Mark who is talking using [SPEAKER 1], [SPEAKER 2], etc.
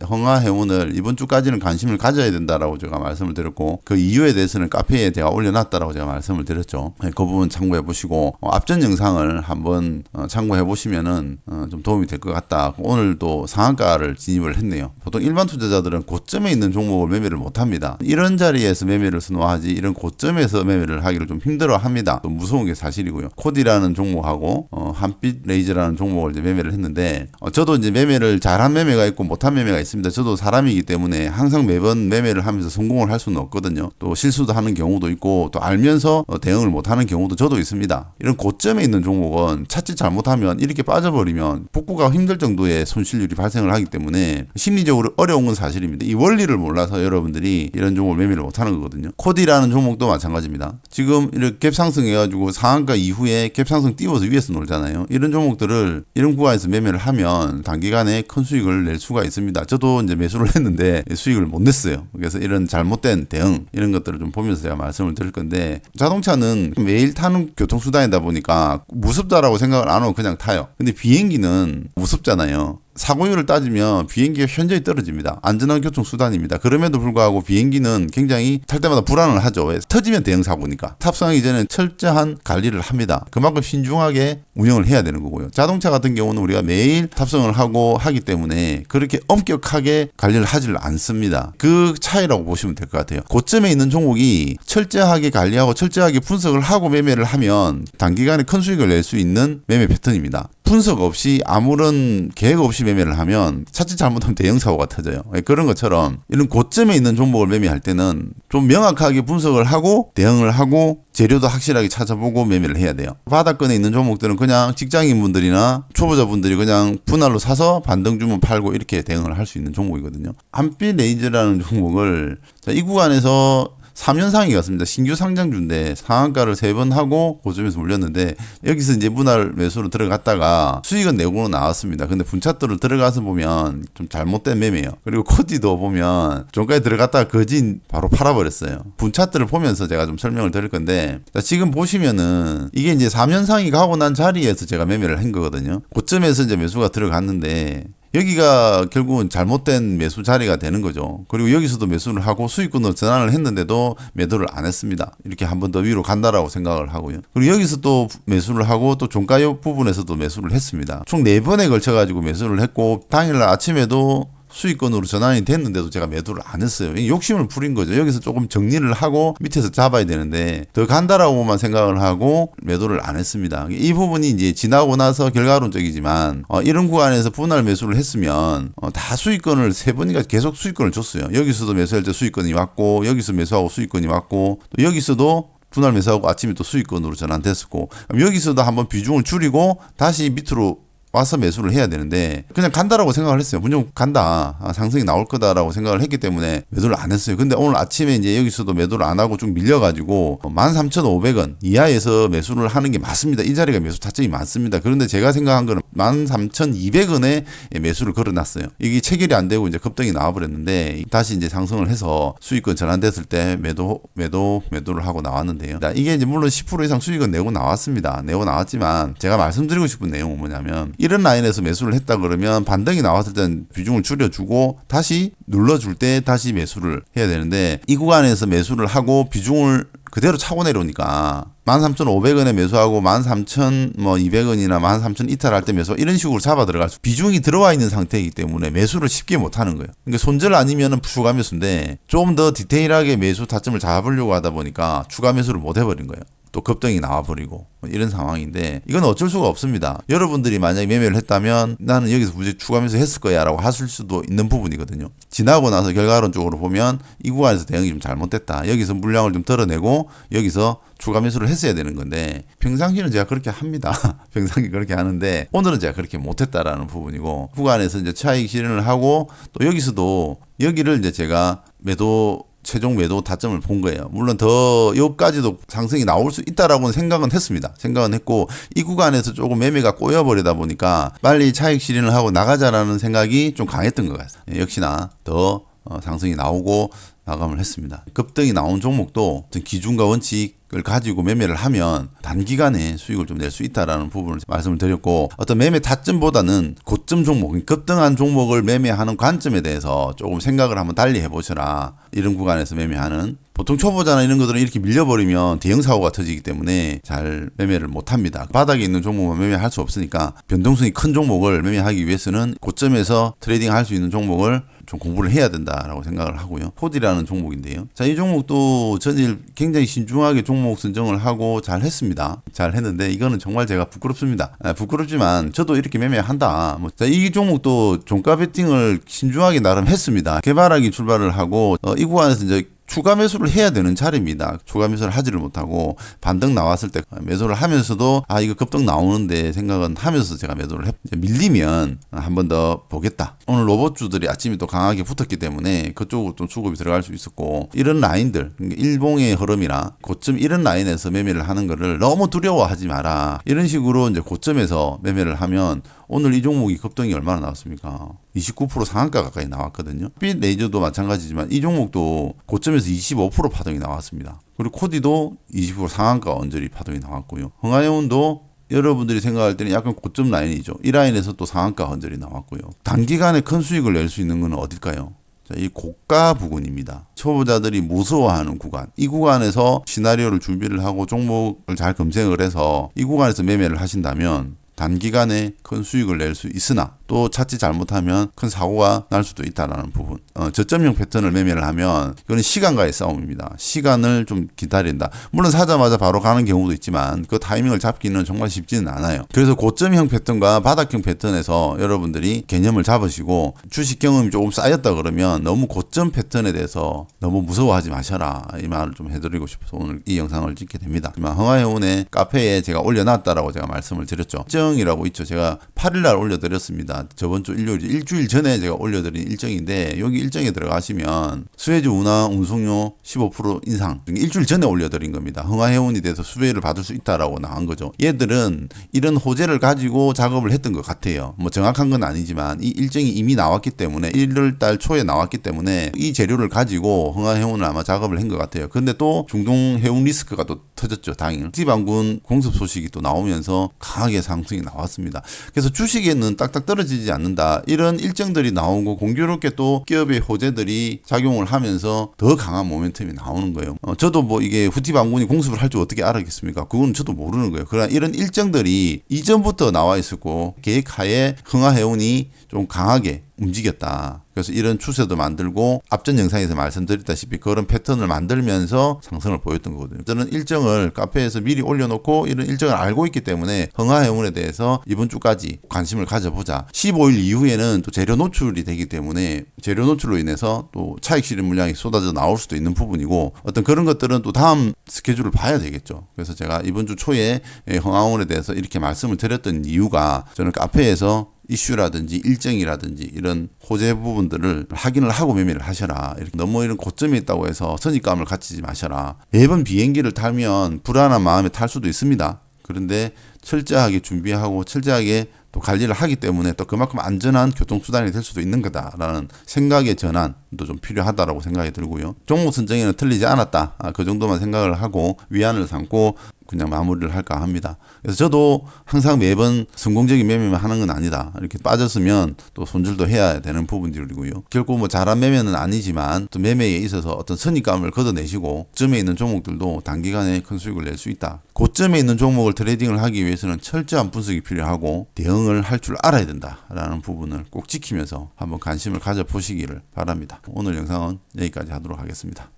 [SPEAKER 1] 흥하해운을 이번 주까지는 관심을 가져야 된다라고 제가 말씀을 드렸고, 그 이유에 대해서는 카페에 제가 올려놨다라고 제가 말씀을 드렸죠. 그 부분 참고해 보시고, 앞전 영상을 한번 참고해 보시면은 좀 도움이 될 것 같다. 오늘도 상한가를 진입을 했네요. 보통 일반 투자자들은 고점에 있는 종목을 매매를 못 합니다. 이런 자리에서 매매를 선호하지 이런 고점에서 매매를 하기를 좀 힘들어 합니다. 또 무서운 게 사실이고요. 코디라는 종목하고 한빛 레이저라는 종목을 이제 매매를 했는데, 저도 이제 매매를 잘한 매매가 있고 못한 매매가 있습니다. 저도 사람이기 때문에 항상 매번 매매를 하면서 성공을 할 수는 없거든요. 또 실수도 하는 경우도 있고, 또 알면서 대응을 못하는 경우도 저도 있습니다. 이런 고점에 있는 종목은 차트 잘못하면 이렇게 빠져버리면 복구가 힘들 정도의 손실률이 발생을 하기 때문에 심리적으로 어려운 건 사실입니다. 이 원리를 몰라서 여러분들이 이런 종목을 매매를 못하는 거거든요. 코디라는 종목도 마찬가지입니다. 지금 이렇게 갭 상승해가지고 상한가 이후에 갭 상승 띄워서 위에서 놀잖아요. 이런 종목들을 이런 구간에서 매매를 하면 단기간에 큰 수익을 낼 수가 있습니다. 저도 이제 매수를 했는데 수익을 못 냈어요. 그래서 이런 잘못된 대응, 이런 것들을 좀 보면서 제가 말씀을 드릴 건데, 자동차는 매일 타는 교통수단이다 보니까 무섭다라고 생각을 안 하고 그냥 타요. 근데 비행기는 무섭잖아요. 사고율을 따지면 비행기가 현저히 떨어집니다. 안전한 교통수단입니다. 그럼에도 불구하고 비행기는 굉장히 탈 때마다 불안을 하죠. 터지면 대형사고니까. 탑승하기 전에 철저한 관리를 합니다. 그만큼 신중하게 운영을 해야 되는 거고요. 자동차 같은 경우는 우리가 매일 탑승을 하고 하기 때문에 그렇게 엄격하게 관리를 하지를 않습니다. 그 차이라고 보시면 될 것 같아요. 고점에 있는 종목이 철저하게 관리하고 철저하게 분석을 하고 매매를 하면 단기간에 큰 수익을 낼 수 있는 매매 패턴입니다. 분석 없이 아무런 계획 없이 매매를 하면 차트 잘못하면 대형 사고가 터져요. 그런 것처럼 이런 고점에 있는 종목을 매매할 때는 좀 명확하게 분석을 하고 대응을 하고 재료도 확실하게 찾아보고 매매를 해야 돼요. 바닥권에 있는 종목들은 그냥 직장인분들이나 초보자분들이 그냥 분할로 사서 반등 주면 팔고 이렇게 대응을 할 수 있는 종목이거든요. 한빛 레이저라는 종목을 이 구간에서 3년상이 갔습니다. 신규 상장주인데 상한가를 3번 하고 고점에서 물렸는데, 여기서 이제 분할 매수로 들어갔다가 수익은 내고는 나왔습니다. 근데 분차트로 들어가서 보면 좀 잘못된 매매예요. 그리고 코디도 보면 종가에 들어갔다가 거진 바로 팔아버렸어요. 분차트를 보면서 제가 좀 설명을 드릴 건데, 지금 보시면은 이게 이제 3년상이 가고 난 자리에서 제가 매매를 한 거거든요. 고점에서 이제 매수가 들어갔는데 여기가 결국은 잘못된 매수 자리가 되는 거죠. 그리고 여기서도 매수를 하고 수익권으로 전환을 했는데도 매도를 안 했습니다. 이렇게 한 번 더 위로 간다라고 생각을 하고요. 그리고 여기서 또 매수를 하고 또 종가 부분에서도 매수를 했습니다. 총 4번에 걸쳐가지고 매수를 했고, 당일날 아침에도 수익권으로 전환이 됐는데도 제가 매도를 안 했어요. 욕심을 부린 거죠. 여기서 조금 정리를 하고 밑에서 잡아야 되는데 더 간다라고만 생각을 하고 매도를 안 했습니다. 이 부분이 이제 지나고 나서 결과론적이지만 이런 구간에서 분할 매수를 했으면 다 수익권을 3번이가 계속 수익권을 줬어요. 여기서도 매수할 때 수익권이 왔고, 여기서 매수하고 수익권이 왔고, 또 여기서도 분할 매수하고 아침에 또 수익권으로 전환됐었고, 여기서도 한번 비중을 줄이고 다시 밑으로 와서 매수를 해야 되는데 그냥 간다라고 생각을 했어요. 무조건 간다, 상승이 나올 거다라고 생각을 했기 때문에 매도를 안 했어요. 근데 오늘 아침에 이제 여기서도 매도를 안 하고 좀 밀려가지고 13,500원 이하에서 매수를 하는 게 맞습니다. 이 자리가 매수 타점이 많습니다. 그런데 제가 생각한 거는 13,200원에 매수를 걸어놨어요. 이게 체결이 안 되고 이제 급등이 나와버렸는데 다시 이제 상승을 해서 수익권 전환됐을 때 매도를 하고 나왔는데요. 이게 이제 물론 10% 이상 수익은 내고 나왔습니다. 내고 나왔지만 제가 말씀드리고 싶은 내용은 뭐냐면, 이런 라인에서 매수를 했다 그러면 반등이 나왔을 땐 비중을 줄여주고 다시 눌러줄 때 다시 매수를 해야 되는데, 이 구간에서 매수를 하고 비중을 그대로 차고 내려오니까 13,500원에 매수하고 13,200원이나 13,000 이탈할 때 매수, 이런 식으로 잡아 들어갈 수, 비중이 들어와 있는 상태이기 때문에 매수를 쉽게 못 하는 거예요. 그러니까 손절 아니면은 추가 매수인데 좀 더 디테일하게 매수 타점을 잡으려고 하다 보니까 추가 매수를 못 해버린 거예요. 또 급등이 나와버리고 이런 상황인데, 이건 어쩔 수가 없습니다. 여러분들이 만약에 매매를 했다면 나는 여기서 굳이 추가 매수 했을 거야 라고 하실 수도 있는 부분이거든요. 지나고 나서 결과론적으로 보면 이 구간에서 대응이 좀 잘못됐다, 여기서 물량을 좀 덜어내고 여기서 추가 매수를 했어야 되는 건데, 평상시는 제가 그렇게 합니다. 평상시 그렇게 하는데 오늘은 제가 그렇게 못했다라는 부분이고, 구간에서 이제 차익 실현을 하고 또 여기서도 여기를 이제 제가 최종 매도 타점을 본 거예요. 물론 더 여기까지도 상승이 나올 수 있다라고는 생각은 했습니다. 생각은 했고, 이 구간에서 조금 매매가 꼬여버리다 보니까 빨리 차익 실현을 하고 나가자라는 생각이 좀 강했던 것 같아요. 역시나 더 상승이 나오고 마감을 했습니다. 급등이 나온 종목도 기준과 원칙 수익을 가지고 매매를 하면 단기간에 수익을 좀 낼 수 있다라는 부분을 말씀을 드렸고, 어떤 매매 타점보다는 고점 종목, 급등한 종목을 매매하는 관점에 대해서 조금 생각을 한번 달리 해보셔라. 이런 구간에서 매매하는, 보통 초보자나 이런 것들은 이렇게 밀려버리면 대형 사고가 터지기 때문에 잘 매매를 못합니다. 바닥에 있는 종목만 매매할 수 없으니까 변동성이 큰 종목을 매매하기 위해서는 고점에서 트레이딩 할 수 있는 종목을 좀 공부를 해야 된다라고 생각을 하고요. 포디라는 종목인데요. 자, 이 종목도 전일 굉장히 신중하게 종목 선정을 하고 잘 했습니다. 잘 했는데 이거는 정말 제가 부끄럽습니다. 부끄럽지만 저도 이렇게 매매한다. 자, 이 종목도 종가 베팅을 신중하게 나름 했습니다. 개발하기 출발을 하고 이 구간에서 이제 추가 매수를 해야 되는 자리입니다. 추가 매수를 하지를 못하고 반등 나왔을 때 매수를 하면서도 이거 급등 나오는데 생각은 하면서 제가 매도를 밀리면 한 번 더 보겠다. 오늘 로봇주들이 아침에 또 강하게 붙었기 때문에 그쪽으로 또 수급이 들어갈 수 있었고, 이런 라인들, 일봉의 흐름이나 고점 이런 라인에서 매매를 하는 거를 너무 두려워하지 마라. 이런 식으로 이제 고점에서 매매를 하면 오늘 이 종목이 급등이 얼마나 나왔습니까? 29% 상한가 가까이 나왔거든요. 빛 레이저도 마찬가지지만 이 종목도 고점에서 25% 파동이 나왔습니다. 그리고 코디도 20% 상한가 언저리 파동이 나왔고요. 흥하여운도 여러분들이 생각할 때는 약간 고점 라인이죠. 이 라인에서 또 상한가 언저리 나왔고요. 단기간에 큰 수익을 낼 수 있는 건 어딜까요? 자, 이 고가 부근입니다. 초보자들이 무서워하는 구간. 이 구간에서 시나리오를 준비를 하고 종목을 잘 검색을 해서 이 구간에서 매매를 하신다면 단기간에 큰 수익을 낼 수 있으나 또 찾지 잘못하면 큰 사고가 날 수도 있다라는 부분. 저점형 패턴을 매매를 하면 이거는 시간과의 싸움입니다. 시간을 좀 기다린다. 물론 사자마자 바로 가는 경우도 있지만 그 타이밍을 잡기는 정말 쉽지는 않아요. 그래서 고점형 패턴과 바닥형 패턴에서 여러분들이 개념을 잡으시고 주식 경험이 조금 쌓였다 그러면 너무 고점 패턴에 대해서 너무 무서워하지 마셔라. 이 말을 좀 해드리고 싶어서 오늘 이 영상을 찍게 됩니다. 흥하여운의 카페에 제가 올려놨다라고 제가 말씀을 드렸죠. 일정이라고 있죠. 제가 8일날 올려드렸습니다. 저번 주 일주일 전에 제가 올려드린 일정인데 여기 일정에 들어가시면 수혜주 운항 운송료 15% 인상 일주일 전에 올려드린 겁니다. 흥하해운이 돼서 수혜를 받을 수 있다라고 나온 거죠. 얘들은 이런 호재를 가지고 작업을 했던 것 같아요. 뭐 정확한 건 아니지만 이 일정이 이미 나왔기 때문에 1월달 초에 나왔기 때문에 이 재료를 가지고 흥하해운을 아마 작업을 한 것 같아요. 근데 또 중동 해운 리스크가 또 터졌죠. 당일 후티반군 공습 소식이 또 나오면서 강하게 상승이 나왔습니다. 그래서 주식에는 딱딱 떨어지지 않는다. 이런 일정들이 나오고 공교롭게 또 기업의 호재들이 작용을 하면서 더 강한 모멘텀이 나오는 거예요. 저도 뭐 이게 후티반군이 공습을 할 줄 어떻게 알았겠습니까? 그건 저도 모르는 거예요. 그러나 이런 일정들이 이전부터 나와 있었고 계획하에 흥하해운이 좀 강하게 움직였다. 그래서 이런 추세도 만들고 앞전 영상에서 말씀드렸다시피 그런 패턴을 만들면서 상승을 보였던 거거든요. 저는 일정을 카페에서 미리 올려놓고 이런 일정을 알고 있기 때문에 흥하해운에 대해서 이번 주까지 관심을 가져보자. 15일 이후에는 또 재료 노출이 되기 때문에 재료 노출로 인해서 또 차익 실현 물량이 쏟아져 나올 수도 있는 부분이고 어떤 그런 것들은 또 다음 스케줄을 봐야 되겠죠. 그래서 제가 이번 주 초에 흥하해운에 대해서 이렇게 말씀을 드렸던 이유가 저는 카페에서 이슈라든지 일정이라든지 이런 호재 부분들을 확인을 하고 매매를 하셔라. 이렇게 너무 이런 고점이 있다고 해서 선입감을 갖지 마셔라. 매번 비행기를 타면 불안한 마음에 탈 수도 있습니다. 그런데 철저하게 준비하고 철저하게 또 관리를 하기 때문에 또 그만큼 안전한 교통수단이 될 수도 있는 거다라는 생각의 전환도 좀 필요하다라고 생각이 들고요. 종목 선정에는 틀리지 않았다. 그 정도만 생각을 하고 위안을 삼고 그냥 마무리를 할까 합니다. 그래서 저도 항상 매번 성공적인 매매만 하는 건 아니다. 이렇게 빠졌으면 또 손절도 해야 되는 부분들이고요. 결국 뭐 잘한 매매는 아니지만 또 매매에 있어서 어떤 선입감을 걷어내시고 고점에 있는 종목들도 단기간에 큰 수익을 낼 수 있다. 고점에 있는 종목을 트레이딩을 하기 위해서는 철저한 분석이 필요하고 대응을 할 줄 알아야 된다라는 부분을 꼭 지키면서 한번 관심을 가져보시기를 바랍니다. 오늘 영상은 여기까지 하도록 하겠습니다.